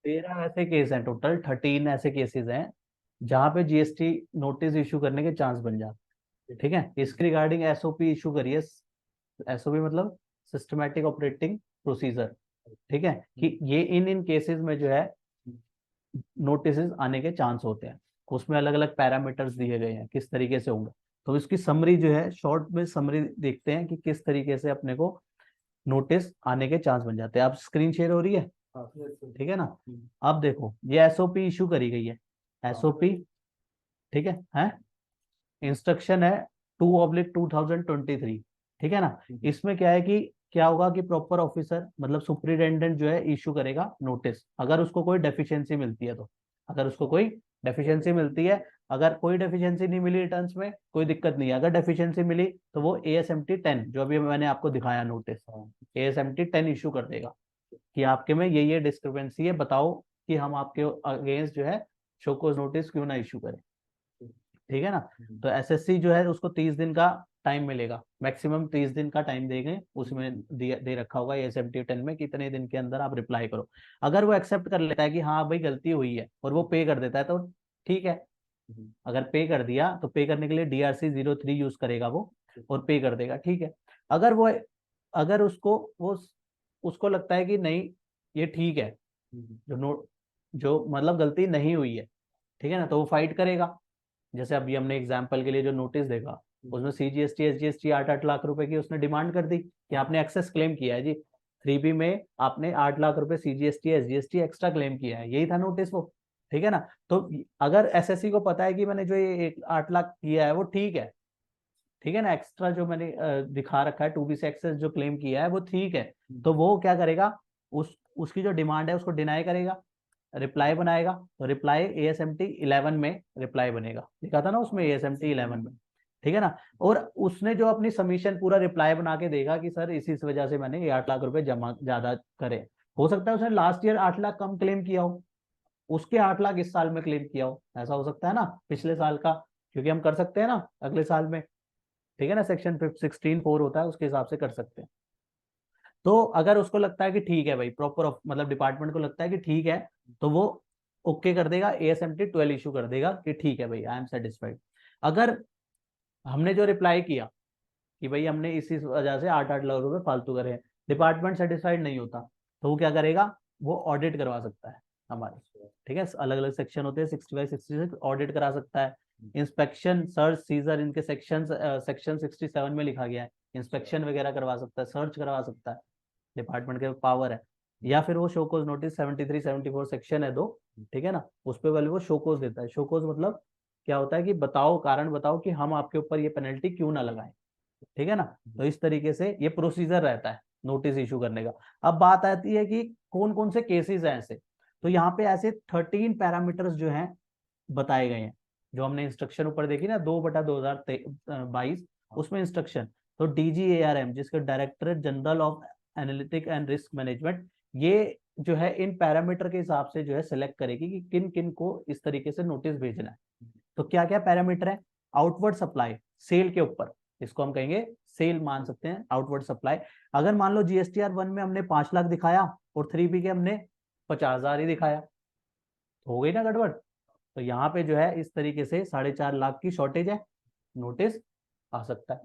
13 ऐसे केस हैं, टोटल 13 ऐसे केसेस हैं जहां पे जीएसटी नोटिस इशू करने के चांस बन जाते हैं। ठीक है, इसके रिगार्डिंग एसओपी इशू करिए। एसओपी मतलब सिस्टमैटिक ऑपरेटिंग प्रोसीजर। ठीक है, कि ये इन इन केसेस में जो है नोटिस आने के चांस होते हैं। उसमें अलग अलग पैरामीटर्स दिए गए हैं किस तरीके से होंगे। तो इसकी समरी जो है, शॉर्ट में समरी देखते हैं कि किस तरीके से अपने को नोटिस आने के चांस बन जाते हैं। आप स्क्रीन शेयर हो रही है? ठीक है ना? अब देखो, ये एसओपी इशू करी गई है, एसओपी। ठीक है, इंस्ट्रक्शन है 2/2023। ठीक है ना? इसमें क्या है कि क्या होगा कि प्रॉपर ऑफिसर मतलब सुपरिटेंडेंट जो है इशू करेगा नोटिस, अगर उसको कोई डेफिशिएंसी मिलती है तो। अगर उसको कोई डेफिशिएंसी मिलती है, अगर कोई डेफिशिएंसी नहीं मिली रिटर्न्स में, कोई दिक्कत नहीं है। अगर डेफिशिएंसी मिली तो वो ASMT 10, जो अभी मैंने आपको दिखाया नोटिस, ASMT 10 इशू कर देगा कि आपके में ये डिस्क्रिपेंसी है, बताओ कि हम आपके अगेंस्ट जो है शोकॉज नोटिस क्यों ना इशू करें। ठीक है ना? तो एसएससी जो है उसको 30 दिन का टाइम मिलेगा, मैक्सिमम 30 दिन का टाइम देंगे। उसमें दे रखा होगा ASMT 10 में कि इतने दिन के अंदर आप रिप्लाई करो। अगर वो एक्सेप्ट कर लेता है कि हाँ भाई गलती हुई है और वो पे कर देता है तो ठीक है। अगर पे कर दिया तो पे करने के लिए DRC 03 यूज करेगा वो और पे कर देगा। ठीक है। अगर वो अगर उसको लगता है कि नहीं ये ठीक है, जो नोट जो मतलब गलती नहीं हुई है, ठीक है ना, तो वो फाइट करेगा। जैसे अभी हमने एग्जाम्पल के लिए जो नोटिस देखा, उसमें CGST SGST 8-8 लाख रुपए की उसने डिमांड कर दी कि आपने एक्सेस क्लेम किया है जी। 3B में आपने 8 लाख रुपए CGST SGST एक्स्ट्रा क्लेम किया है, यही था नोटिस वो। ठीक है ना? तो अगर एसएससी को पता है कि मैंने जो ये 8 लाख किया है वो ठीक है, ठीक है ना, एक्स्ट्रा जो मैंने दिखा रखा है 2B से एक्सेस जो क्लेम किया है वो ठीक है, तो वो क्या करेगा, उसकी जो डिमांड है उसको डिनाई करेगा, रिप्लाई बनाएगा। तो रिप्लाई ASMT 11 में रिप्लाई बनेगा, लिखा था ना उसमें ASMT 11 में। ठीक है ना? और उसने जो अपनी सबमिशन पूरा रिप्लाई बना के देगा कि सर इसी वजह से मैंने ये 8 लाख रुपए जमा ज्यादा करे। हो सकता है उसने लास्ट ईयर 8 लाख कम क्लेम किया हो, उसके 8 लाख इस साल में क्लेम किया हो, ऐसा हो सकता है ना, पिछले साल का, क्योंकि हम कर सकते हैं ना अगले साल में। ठीक है ना, सेक्शन 16(4) होता है, उसके हिसाब से कर सकते हैं। तो अगर उसको लगता है कि ठीक है भाई, प्रॉपर मतलब डिपार्टमेंट को लगता है कि ठीक है, तो वो ओके कर देगा, ASMT 12 इशू कर देगा कि ठीक है भाई आई एम सेटिस्फाइड। अगर हमने जो रिप्लाई किया कि भाई हमने इसी वजह से 8-8 लाख रुपए फालतू करे हैं, डिपार्टमेंट सेटिस्फाइड नहीं होता, तो वो क्या करेगा, वो ऑडिट करवा सकता है हमारे। ठीक है, अलग अलग सेक्शन होते हैं, 65-66 ऑडिट करा सकता है। इंस्पेक्शन सर्च सीजर इनके सेक्शन 67 में लिखा गया है, इंस्पेक्शन वगैरह करवा सकता है, सर्च करवा सकता है, डिपार्टमेंट के पावर है। या फिर वो शोकोज नोटिस 73-74 सेक्शन है दो, ठीक है ना, उस पर वाले वो शोकोज देता है। शोकोज मतलब क्या होता है कि बताओ, कारण बताओ कि हम आपके ऊपर ये पेनल्टी क्यों ना लगाएं। ठीक है ना? तो इस तरीके से ये प्रोसीजर रहता है नोटिस इशू करने का। अब बात आती है कि कौन कौन से केसेस हैं ऐसे। तो यहाँ पे ऐसे 13 पैरामीटर्स जो हैं बताए गए हैं, जो हमने इंस्ट्रक्शन ऊपर देखी ना 2/2022, उसमें इंस्ट्रक्शन। तो DGARM, जिसके directorate general of analytic and risk management, ये जो है इन पैरामीटर के हिसाब से जो है सिलेक्ट करेगी कि किन किन को इस तरीके से नोटिस भेजना है। तो क्या क्या पैरामीटर है? आउटवर्ड सप्लाई, सेल के ऊपर, इसको हम कहेंगे सेल मान सकते हैं, आउटवर्ड सप्लाई। अगर मान लो GSTR 1 में हमने 5 लाख दिखाया और 3B के हमने 50,000 ही दिखाया, तो हो गई ना गड़बड़। तो यहाँ पे जो है इस तरीके से 4.5 लाख की शॉर्टेज है, नोटिस आ सकता है।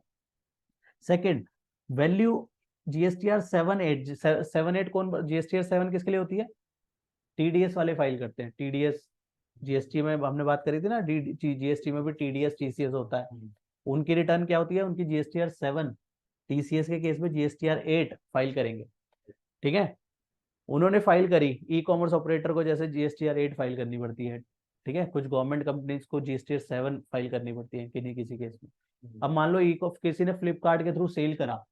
सेकंड, वैल्यू GSTR 7-8 कौन, GSTR 7 किसके लिए होती है? TDS वाले फाइल करते हैं, TDS। GST में हमने बात करी थी ना, GST में भी TDS TCS होता है। उनकी रिटर्न क्या होती है? उनकी GSTR 7। TCS के केस में GSTR 8 फाइल करेंगे। ठीक है, उन्होंने फाइल करी, ई कॉमर्स ऑपरेटर को जैसे GSTR 8 फाइल करनी पड़ती है। ठीक है, कुछ गवर्नमेंट कंपनीज को GSTR 7 फाइल करनी पड़ती है किन्हीं किसी केस में। अब मान लो किसी ने फ्लिपकार्ट के थ्रू सेल करा,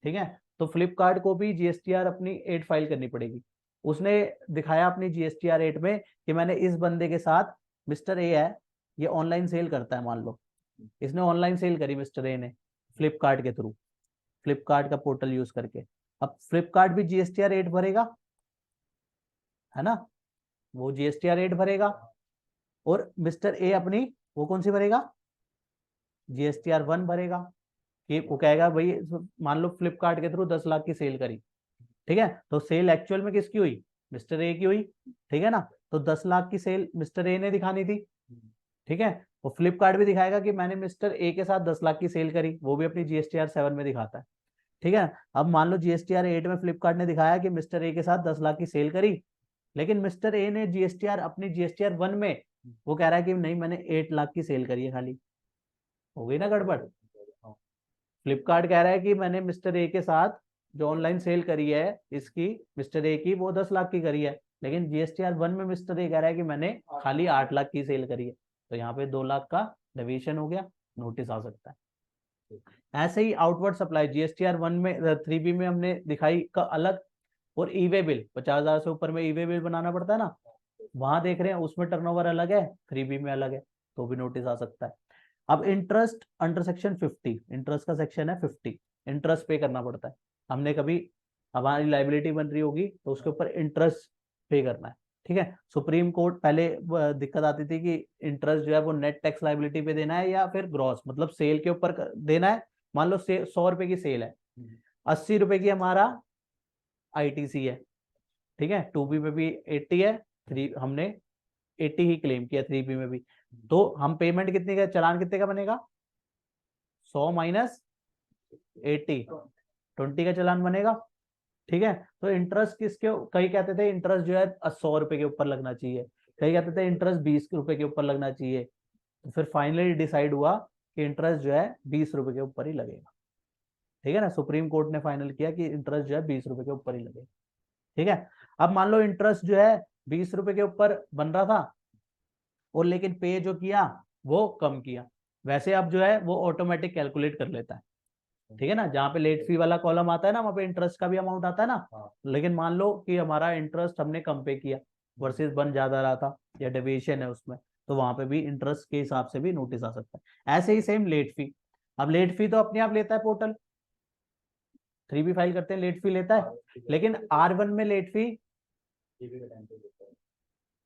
ठीक है, तो फ्लिपकार्ट को भी GSTR अपनी 8 फाइल करनी पड़ेगी। उसने दिखाया अपनी GSTR 8 में कि मैंने इस बंदे के साथ, मिस्टर ए है, ये ऑनलाइन सेल करता है, मान लो इसने ऑनलाइन सेल करी मिस्टर ए ने फ्लिपकार्ट के थ्रू, फ्लिपकार्ट का पोर्टल यूज करके। अब फ्लिपकार्ट भी GSTR 8 भरेगा, है ना, वो GSTR 8 भरेगा। और मिस्टर ए अपनी वो कौन सी भरेगा? GSTR 1 भरेगा। कि वो कहेगा भाई मान लो फ्लिपकार्ट के थ्रू 10 लाख की सेल करी, ठीक है, तो सेल एक्चुअल में किसकी हुई? मिस्टर ए की हुई, ठीक है ना। तो 10 लाख की सेल मिस्टर ए ने दिखानी थी, ठीक है। वो फ्लिपकार्ट भी दिखाएगा कि मैंने मिस्टर ए के साथ 10 लाख की सेल करी, वो भी अपनी जीएसटीआर 7 में दिखाता है, ठीक है। अब मान लो जीएसटीआर 8 में फ्लिपकार्ट ने दिखाया कि मिस्टर ए के साथ 10 लाख की सेल करी, लेकिन मिस्टर ए ने जीएसटीआर अपनी जीएसटीआर 1 में वो कह रहा है कि नहीं मैंने 8 लाख की सेल करी है खाली। हो गई ना गड़बड़। फ्लिपकार्ट कह रहा है कि मैंने मिस्टर ए के साथ जो ऑनलाइन सेल करी है इसकी, मिस्टर ए की, वो 10 लाख की करी है, लेकिन जीएसटीआर 1 में मिस्टर ए कह रहा है कि मैंने खाली 8 लाख की सेल करी है। तो यहाँ पे 2 लाख का डेविएशन हो गया, नोटिस आ सकता है। ऐसे ही आउटवर्ड सप्लाई जीएसटीआर 1 में 3B में हमने दिखाई का अलग, और ईवे बिल 50,000 से ऊपर में ईवे बिल बनाना पड़ता है ना, वहां देख रहे हैं उसमें टर्नओवर अलग है, 3B में अलग है, तो भी नोटिस आ सकता है। अब इंटरेस्ट अंडर सेक्शन 50, इंटरेस्ट का सेक्शन है 50, इंटरेस्ट पे करना पड़ता है। हमने कभी हमारी लाइबिलिटी बन रही होगी तो उसके ऊपर इंटरेस्ट पे करना है, ठीक है। सुप्रीम कोर्ट पहले दिक्कत आती थी कि इंटरेस्ट जो है वो नेट टैक्स लाइबिलिटी पे देना है या फिर ग्रॉस, मतलब सेल के ऊपर देना है। मान लो 100 रुपए की सेल है, 80 रुपए की हमारा आईटीसी है, ठीक है। 2B में भी 80 है, 3 हमने 80 ही क्लेम किया 3B में भी। तो हम पेमेंट कितने का, चालान कितने का बनेगा, 100 माइनस 80, 20 का चालान बनेगा, ठीक है। तो इंटरेस्ट किसके, कई कहते थे इंटरेस्ट जो है 100 रुपए के ऊपर लगना चाहिए, कई कहते थे इंटरेस्ट 20 रुपए के ऊपर लगना चाहिए। तो फिर फाइनली डिसाइड हुआ कि इंटरेस्ट जो है 20 रुपए के ऊपर ही लगेगा, ठीक है ना। सुप्रीम कोर्ट ने फाइनल किया कि इंटरेस्ट जो है 20 रुपए के ऊपर ही लगेगा, ठीक है। अब मान लो इंटरेस्ट जो है 20 रुपए के ऊपर बन रहा था, और लेकिन पे जो किया वो कम किया, वैसे अब जो है वो ऑटोमेटिक कैलकुलेट कर लेता है, ठीक है ना। जहाँ पे लेट फी वाला कॉलम आता है ना, वहाँ पे इंटरेस्ट का भी अमाउंट आता है ना। लेकिन मान लो कि हमारा इंटरेस्ट हमने कम पे किया वर्सेस बन ज्यादा रहा था या डेविएशन है उसमें, तो वहां पे भी इंटरेस्ट के हिसाब से भी नोटिस आ सकता है। ऐसे ही सेम लेट फी, अब लेट फी तो अपने आप लेता है पोर्टल, 3B फाइल करते हैं लेट फी लेता है, लेकिन R1 में लेट फी,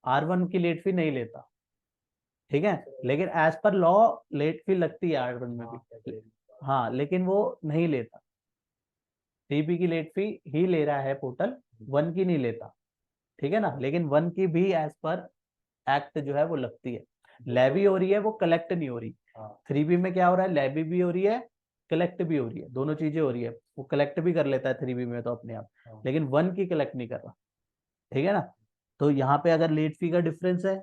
R1 की लेट फी नहीं लेता, ठीक है। लेकिन as per law late fee लगती है R1 में भी, हाँ, लेकिन वो नहीं लेता। 3B की लेट फी ही ले रहा है पोर्टल, 1 की नहीं लेता, ठीक है ना। लेकिन 1 की भी एज पर एक्ट जो है वो लगती है, लेवी हो रही है, वो कलेक्ट नहीं हो रही। 3B में क्या हो रहा है, लेवी भी हो रही है, कलेक्ट भी हो रही है, दोनों चीजें हो रही है। वो कलेक्ट भी कर लेता है 3B में तो अपने आप, लेकिन 1 की कलेक्ट नहीं कर रहा, ठीक है ना। तो यहाँ पे अगर लेट फी का डिफरेंस है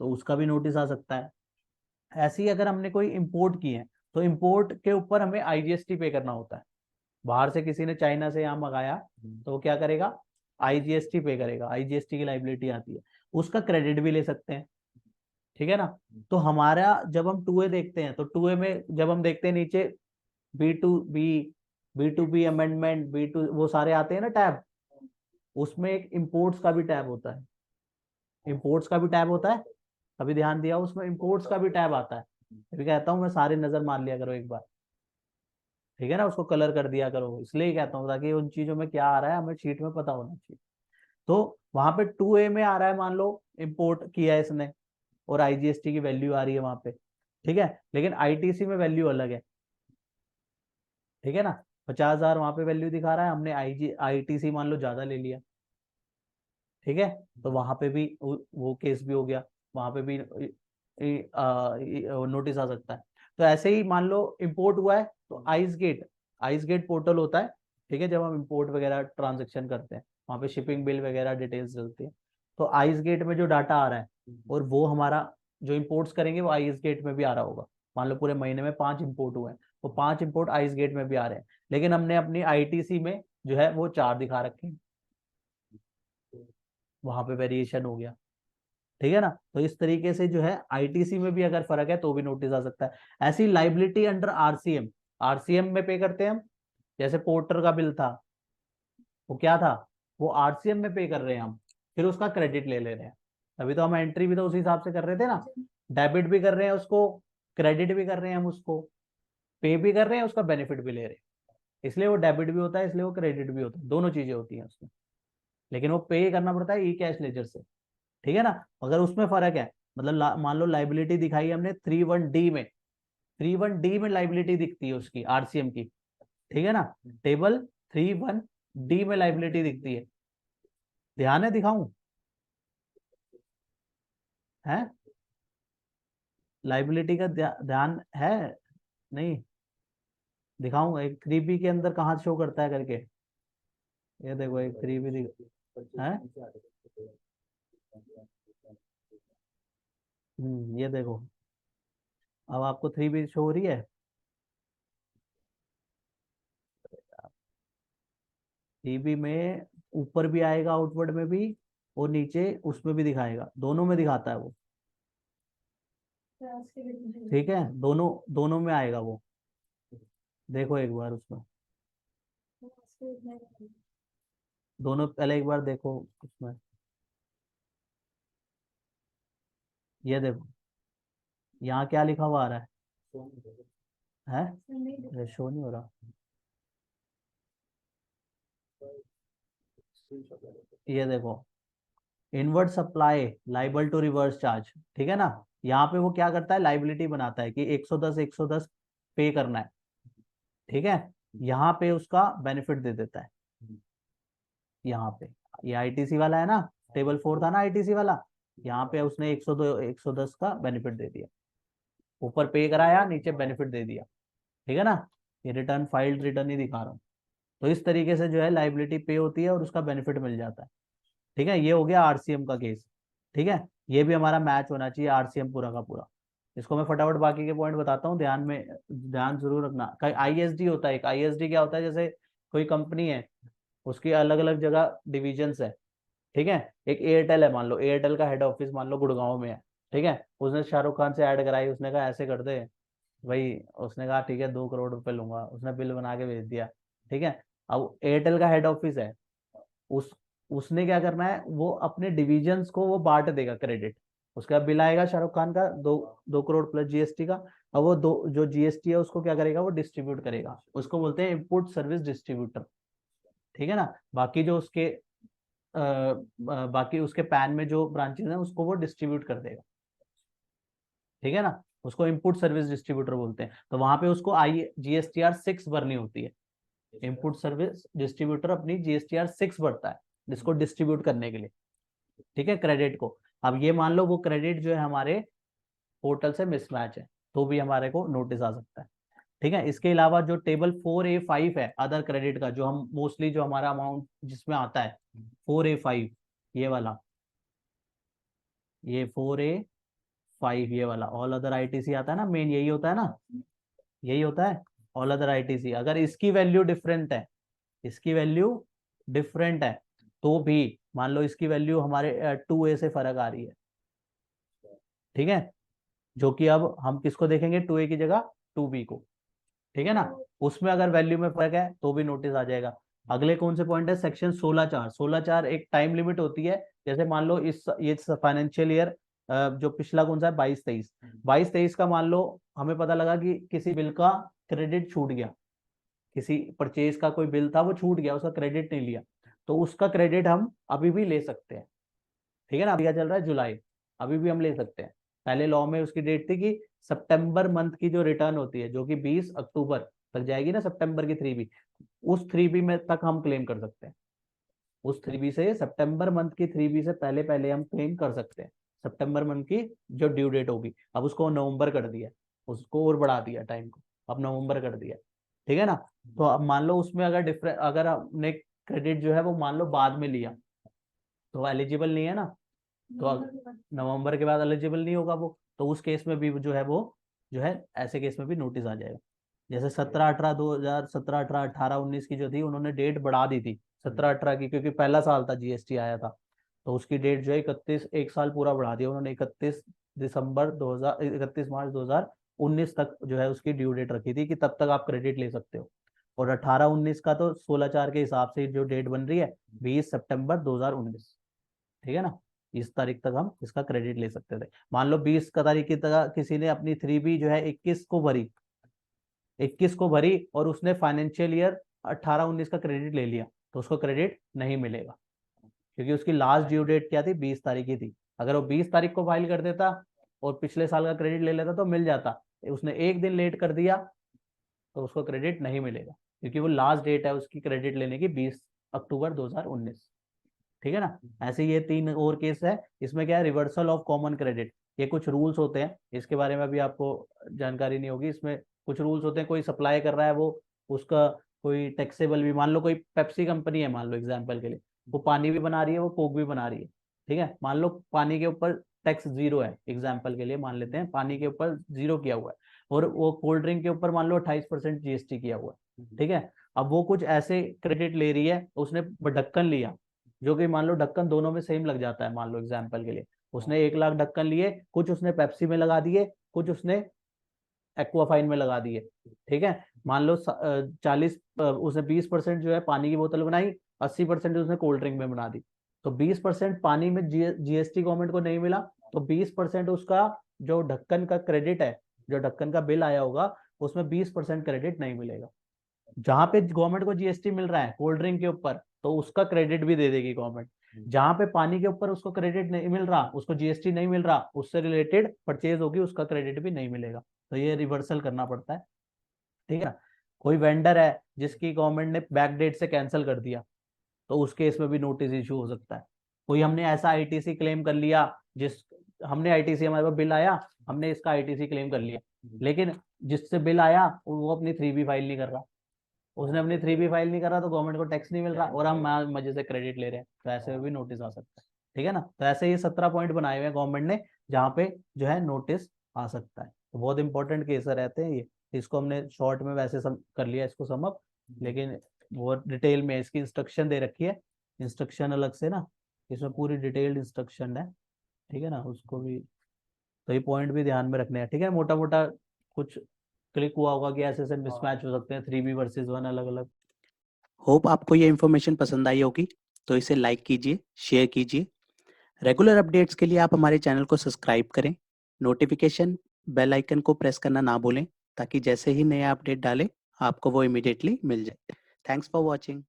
तो उसका भी नोटिस आ सकता है। ऐसे ही अगर हमने कोई इंपोर्ट की है तो इंपोर्ट के ऊपर हमें आईजीएसटी पे करना होता है। बाहर से किसी ने चाइना से यहाँ मंगाया तो वो क्या करेगा, आईजीएसटी पे करेगा, आईजीएसटी की लाइबिलिटी आती है, उसका क्रेडिट भी ले सकते हैं, ठीक है ना। तो हमारा जब हम 2A देखते हैं तो 2A में जब हम देखते हैं नीचे B2B, B2B अमेंडमेंट, B2 वो सारे आते हैं ना टैब, उसमें एक इंपोर्ट्स का भी टैब होता है, इंपोर्ट्स का भी टैब होता है, कभी ध्यान दिया, उसमें इंपोर्ट्स का भी टैब आता है। अभी कहता हूँ मैं सारे नजर मार लिया करो एक बार, ठीक है ना, उसको कलर कर दिया करो, इसलिए कहता हूँ ताकि उन चीजों में क्या आ रहा है हमें शीट में पता होना चाहिए। तो वहां पे 2A में आ रहा है, मान लो इंपोर्ट किया है इसने और आईजीएसटी की वैल्यू आ रही है वहां पे, ठीक है, लेकिन आईटीसी में वैल्यू अलग है, ठीक है ना। 50,000 वहां पे वैल्यू दिखा रहा है, हमने आईटीसी मान लो ज्यादा ले लिया, ठीक है। तो वहां पे भी वो केस भी हो गया, वहां पे भी नोटिस आ सकता है। तो ऐसे ही मान लो इंपोर्ट हुआ है तो आइस गेट पोर्टल होता है, ठीक है। जब हम इंपोर्ट वगैरह ट्रांजेक्शन करते हैं वहां पे शिपिंग बिल वगैरह डिटेल्स डलती है, तो आइस गेट में जो डाटा आ रहा है और वो हमारा जो इंपोर्ट्स करेंगे वो आइस गेट में भी आ रहा होगा। मान लो पूरे महीने में 5 इंपोर्ट हुए हैं, वो 5 इंपोर्ट आइस गेट में भी आ रहे हैं, लेकिन हमने अपनी आईटीसी में जो है वो 4 दिखा रखे हैं, वहां पे वेरिएशन हो गया, ठीक है ना। तो इस तरीके से जो है आईटीसी में भी अगर फर्क है तो भी नोटिस आ सकता है। ऐसी लाइबिलिटी अंडर आरसीएम, आरसीएम में पे करते हैं हम, जैसे पोर्टर का बिल था वो क्या था, वो आरसीएम में पे कर रहे हैं हम, फिर उसका क्रेडिट ले ले रहे हैं। अभी तो हम एंट्री भी तो उसी हिसाब से कर रहे थे ना, डेबिट भी कर रहे हैं उसको, क्रेडिट भी कर रहे हैं हम उसको, पे भी कर रहे हैं, उसका बेनिफिट भी ले रहे हैं, इसलिए वो डेबिट भी होता है, इसलिए वो क्रेडिट भी होता है, दोनों चीजें होती हैं उसमें। लेकिन वो पे करना पड़ता है ई कैश लेजर से, ठीक है ना। अगर उसमें फर्क है, मतलब मान लो लाइबिलिटी दिखाई हमने 31D में, 31D में लाइबिलिटी दिखती है उसकी आरसीएम की, ठीक है ना। टेबल 31D में लाइबिलिटी दिखती है, ध्यान है, दिखाऊं? है, लाइबिलिटी का ध्यान है? नहीं, दिखाऊं? एक 3B के अंदर कहाँ शो करता है करके? ये देखो, एक 3B है। ये देखो, अब आपको 3B शो हो रही है। 3B में ऊपर भी आएगा, आउटवर्ड में भी, और नीचे उसमें भी दिखाएगा, दोनों में दिखाता है वो। ठीक है, दोनों दोनों में आएगा वो। देखो एक बार उसमें, दोनों पहले एक बार देखो उसमें। ये देखो, यहाँ क्या लिखा हुआ आ रहा है? ये शो नहीं हो रहा। ये देखो, inward supply liable to reverse charge, ठीक है ना? यहाँ पे वो क्या करता है, लाइबिलिटी बनाता है कि 110 110 पे करना है। ठीक है, यहाँ पे उसका बेनिफिट दे देता है। यहाँ पे ये आईटीसी वाला है ना, टेबल 4 था ना आईटीसी वाला, यहाँ पे उसने 102 110 का बेनिफिट दे दिया। ऊपर पे कराया, नीचे बेनिफिट दे दिया। ठीक है ना? ये रिटर्न फाइल्ड रिटर्न ही दिखा रहा हूँ। तो इस तरीके से जो है लाइबिलिटी पे होती है और उसका बेनिफिट मिल जाता है। ठीक है, ये हो गया आरसीएम का केस। ठीक है, ये भी हमारा मैच होना चाहिए आरसीएम पूरा का पूरा। इसको मैं फटाफट बाकी के पॉइंट बताता हूँ, ध्यान में ध्यान जरूर रखना। कई आईएसडी होता है, एक आईएसडी क्या होता है, जैसे कोई कंपनी है, उसकी अलग अलग जगह डिविजन्स है। ठीक है, एक एयरटेल है, मान लो एयरटेल का हेड ऑफिस मान लो गुड़गांव में है। ठीक है, उसने शाहरुख खान से ऐड कराई, उसने कहा ऐसे कर दे भाई, उसने कहा ठीक है 2 करोड़ रुपए लूंगा, उसने बिल बना के भेज दिया। ठीक है, अब एयरटेल का हेड ऑफिस है, उस उसने क्या करना है, वो अपने डिविजन्स को वो बांट देगा क्रेडिट। उसका बिल आएगा शाहरुख खान का 2 2 करोड़ प्लस जीएसटी का। अब वो दो जो जीएसटी है उसको क्या करेगा, वो डिस्ट्रीब्यूट करेगा, उसको बोलते हैं इनपुट सर्विस डिस्ट्रीब्यूटर। ठीक है ना? बाकी जो उसके बाकी उसके पैन में जो ब्रांचेस हैं उसको वो डिस्ट्रीब्यूट कर देगा। ठीक है ना? उसको इनपुट सर्विस डिस्ट्रीब्यूटर बोलते हैं। तो वहां पे उसको आई GSTR 6 भरनी होती है। इनपुट सर्विस डिस्ट्रीब्यूटर अपनी GSTR 6 भरता है, जिसको डिस्ट्रीब्यूट करने के लिए। ठीक है, क्रेडिट को। अब ये मान लो वो क्रेडिट जो है हमारे पोर्टल से मिसमैच है, तो भी हमारे को नोटिस आ सकता है। ठीक है, इसके अलावा जो टेबल 4A5 है अदर क्रेडिट का, जो हम मोस्टली जो हमारा अमाउंट जिसमें आता है 4A5, ये वाला, ये 4A5 ये वाला ऑल अदर आईटीसी आता है ना, मेन यही होता है ना, यही होता है ऑल अदर आईटीसी। अगर इसकी वैल्यू डिफरेंट है, इसकी वैल्यू डिफरेंट है, तो भी मान लो इसकी वैल्यू हमारे 2A से फर्क आ रही है। ठीक है, जो कि अब हम किसको देखेंगे, 2A की जगह 2B को। ठीक है ना? उसमें अगर वैल्यू में फर्क है तो भी नोटिस आ जाएगा। अगले कौन से पॉइंट है, सेक्शन 16(4). 16(4) एक टाइम लिमिट होती है। जैसे मान लो इस ये फाइनेंशियल ईयर जो पिछला कौन सा है, 22-23, 22-23 का मान लो हमें पता लगा कि किसी बिल का क्रेडिट छूट गया, किसी परचेज का कोई बिल था वो छूट गया, उसका क्रेडिट नहीं लिया, तो उसका क्रेडिट हम अभी भी ले सकते हैं। ठीक है ना? अभी क्या चल रहा है, जुलाई, अभी भी हम ले सकते हैं। पहले लॉ में उसकी डेट थी कि सितंबर मंथ की जो रिटर्न होती है, जो कि 20 अक्टूबर तक जाएगी ना, सितंबर की 3B, उस 3B में तक हम क्लेम कर सकते हैं। उस 3B से, सितंबर मंथ की 3B से पहले पहले हम क्लेम कर सकते हैं। सितंबर मंथ की जो ड्यू डेट होगी, अब उसको नवंबर कर दिया, उसको और बढ़ा दिया टाइम को, अब नवंबर कर दिया। ठीक है ना? तो अब मान लो उसमें अगर डिफरेंट, अगर हमने क्रेडिट जो है वो मान लो बाद में लिया, तो एलिजिबल नहीं है ना। तो नवंबर के बाद एलिजिबल नहीं होगा वो, तो उस केस में भी जो है वो, जो है ऐसे केस में भी नोटिस आ जाएगा। जैसे 17-18 2017-18 18-19 की जो थी, उन्होंने डेट बढ़ा दी थी 17-18 की, क्योंकि पहला साल था जीएसटी आया था। तो उसकी डेट जो है 31, एक साल पूरा बढ़ा दिया उन्होंने, 31 मार्च 2019 तक जो है उसकी ड्यू डेट रखी थी कि तब तक आप क्रेडिट ले सकते हो। और 18-19 का तो 16(4) के हिसाब से जो डेट बन रही है, 20 सितंबर 2019। ठीक है ना? इस तारीख तक हम इसका क्रेडिट ले सकते थे। मान लो 20 का तारीख की तरह किसी ने अपनी 3B जो है 21 को भरी और उसने फाइनेंशियल ईयर 18-19 का क्रेडिट ले लिया, तो उसको क्रेडिट नहीं मिलेगा, क्योंकि उसकी लास्ट ड्यू डेट क्या थी, 20 तारीख की थी। अगर वो 20 तारीख को फाइल कर देता और पिछले साल का क्रेडिट ले लेता तो मिल जाता, उसने एक दिन लेट कर दिया तो उसको क्रेडिट नहीं मिलेगा, क्योंकि वो लास्ट डेट है उसकी क्रेडिट लेने की 20 अक्टूबर 2019। ठीक है ना। ऐसे ये 3 और केस है। इसमें क्या है, रिवर्सल ऑफ कॉमन क्रेडिट। ये कुछ रूल्स होते हैं, इसके बारे में अभी आपको जानकारी नहीं होगी। इसमें कुछ रूल्स होते हैं, कोई सप्लाई कर रहा है, वो उसका कोई टैक्सेबल भी, मान लो कोई पेप्सी कंपनी है, मान लो एग्जाम्पल के लिए, वो पानी भी बना रही है, वो कोक भी बना रही है, ठीक है। मान लो पानी के ऊपर टैक्स 0 है, एग्जाम्पल के लिए मान लेते हैं, पानी के ऊपर 0 किया हुआ है, और वो कोल्ड ड्रिंक के ऊपर मान लो 28% जीएसटी किया हुआ है, ठीक है। अब वो कुछ ऐसे क्रेडिट ले रही है, उसने ढक्कन लिया, जो कि मान लो ढक्कन दोनों में सेम लग जाता है, मान लो एग्जाम्पल के लिए, उसने 1 लाख ढक्कन लिए, कुछ उसने पेप्सी में लगा दिए, कुछ उसने एक्वाफाइन में लगा दिए, ठीक है। मान लो 40 उसने 20% जो है पानी की बोतल बनाई, 80% उसने कोल्ड ड्रिंक में बना दी। तो 20% पानी में जीएसटी गवर्नमेंट को नहीं मिला, तो 20% उसका जो ढक्कन का क्रेडिट है, जो ढक्कन का बिल आया होगा, उसमें 20% क्रेडिट नहीं मिलेगा। जहां पे गवर्नमेंट को जीएसटी मिल रहा है कोल्ड ड्रिंक के ऊपर, तो उसका क्रेडिट भी दे देगी गवर्नमेंट। जहां पे पानी के ऊपर उसको क्रेडिट नहीं मिल रहा, उसको जीएसटी नहीं मिल रहा, उससे रिलेटेड परचेज होगी, उसका क्रेडिट भी नहीं मिलेगा। तो ये रिवर्सल करना पड़ता है, ठीक है ना। कोई वेंडर है जिसकी गवर्नमेंट ने बैक डेट से कैंसिल कर दिया, तो उस केस में भी नोटिस इशू हो सकता है। कोई हमने ऐसा आईटीसी क्लेम कर लिया, जिस हमने आईटीसी, हमारे पास बिल आया, हमने इसका आईटीसी क्लेम कर लिया, लेकिन जिससे बिल आया वो अपनी 3B फाइल नहीं कर रहा, उसने अपनी 3B फाइल नहीं करा, तो गवर्नमेंट को टैक्स नहीं मिल रहा, और हम मजे से क्रेडिट ले रहे हैं, तो ऐसे में भी नोटिस आ सकता है, ठीक है ना। तो ऐसे ये 17 पॉइंट बनाए हुए हैं गवर्नमेंट ने, जहाँ पे जो है नोटिस आ सकता है। तो बहुत इंपॉर्टेंट केस रहते हैं ये। इसको हमने शॉर्ट में वैसे कर लिया इसको सम अप, लेकिन वो डिटेल में इसकी इंस्ट्रक्शन दे रखी है, इंस्ट्रक्शन अलग से ना, इसमें पूरी डिटेल्ड इंस्ट्रक्शन है, ठीक है ना, उसको भी। तो ये पॉइंट भी ध्यान में रखने हैं, ठीक है। मोटा मोटा कुछ क्लिक हुआ होगा कि ऐसे ऐसे मिसमैच हो सकते हैं, 3B वर्सेस 1 अलग अलग। होप आपको ये इन्फॉर्मेशन पसंद आई होगी, तो इसे लाइक कीजिए, शेयर कीजिए। रेगुलर अपडेट्स के लिए आप हमारे चैनल को सब्सक्राइब करें, नोटिफिकेशन बेल आइकन को प्रेस करना ना भूलें, ताकि जैसे ही नया अपडेट डालें आपको वो इमीडिएटली मिल जाए। Thanks for watching.